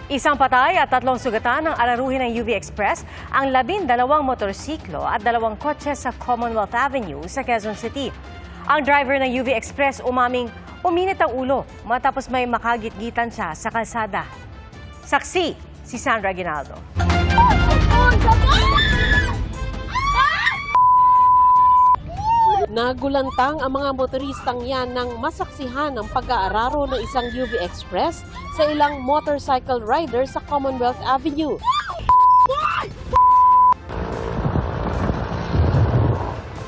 Isang patay at 3 sugatan ng araruhin ng UV Express ang 12 motorsiklo at 2 kotse sa Commonwealth Avenue sa Quezon City. Ang driver ng UV Express umaming uminit ang ulo matapos may makagitgitan siya sa kalsada. Saksi si Sandra Aguinaldo. Nagulantang ang mga motoristang yan nang masaksihan ang pag-aararo ng isang UV Express sa ilang motorcycle rider sa Commonwealth Avenue.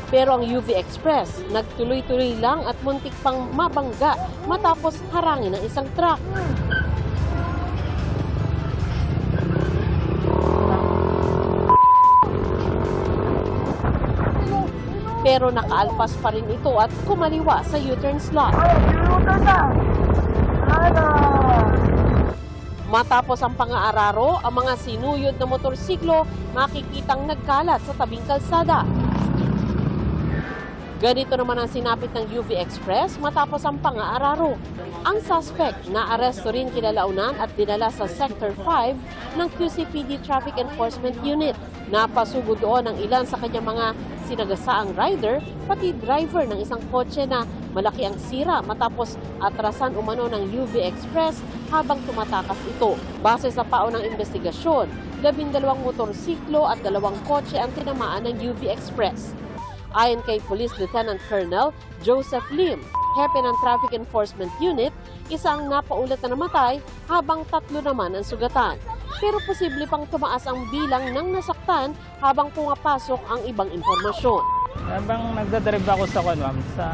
Pero ang UV Express nagtuloy-tuloy lang at muntik pang mabangga matapos harangin ng isang truck. Pero nakaalpas pa rin ito at kumaliwa sa U-turn slot. Matapos ang pang-aararo, ang mga sinuyod na motorsiklo makikitang nagkalat sa tabing kalsada. Ganito naman ang sinapit ng UV Express matapos ang pang-aararo. Ang suspect na aresto rin kinalaunan at dinala sa Sector 5 ng QCPD Traffic Enforcement Unit. Napasugod doon ang ilan sa kanyang mga sinagasaang rider, pati driver ng isang kotse na malaki ang sira matapos atrasan umano ng UV Express habang tumatakas ito. Base sa paon ng investigasyon, 12 motorsiklo at 2 kotse ang tinamaan ng UV Express. Ayon kay Police Lieutenant Colonel Joseph Lim, hepe ng Traffic Enforcement Unit, isang napaulat na namatay habang 3 naman ang sugatan. Pero posible pang tumaas ang bilang ng nasaktan habang pumapasok ang ibang impormasyon. Habang nagdadrive ako sa sa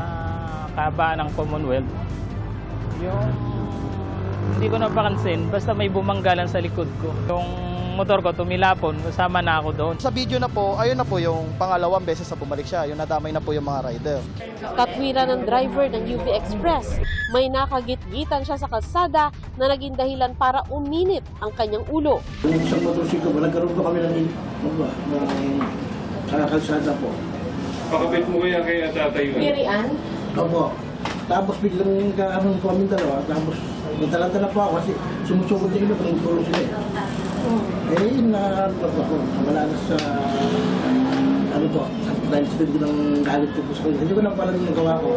kabaan ng Commonwealth, hindi ko napakansin, basta may bumanggalan sa likod ko. Yung motor ko tumilapon, kasama na ako doon. Sa video na po, ayun na po yung pangalawang beses na bumalik siya. Yung nadamay na po yung mga rider. Katwiran ng driver ng UV Express, may nakagitgitan siya sa kalsada na naging dahilan para uminit ang kanyang ulo. Yung isang motorsiklo po, nagkaroon po kami ng kalsada po. Pakapit mo kaya kaya tatayuan? Pirian? Opo. Tapos biglang nagkaroon po kami dalawa. Tapos nagtalanta po ako kasi sumusugod din kami kung tulong sila. Wala na sa dahil sila ko ng galit ko sa kanya. Hindi ko na pala nagawa ko.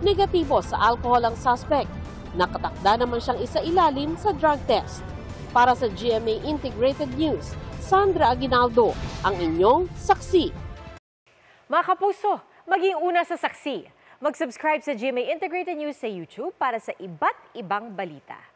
Negatibo sa alcohol ang suspect. Nakatakda naman siyang isailalim sa drug test. Para sa GMA Integrated News, Sandra Aguinaldo, ang inyong saksi. Mga kapuso, maging una sa saksi. Mag-subscribe sa GMA Integrated News sa YouTube para sa iba't ibang balita.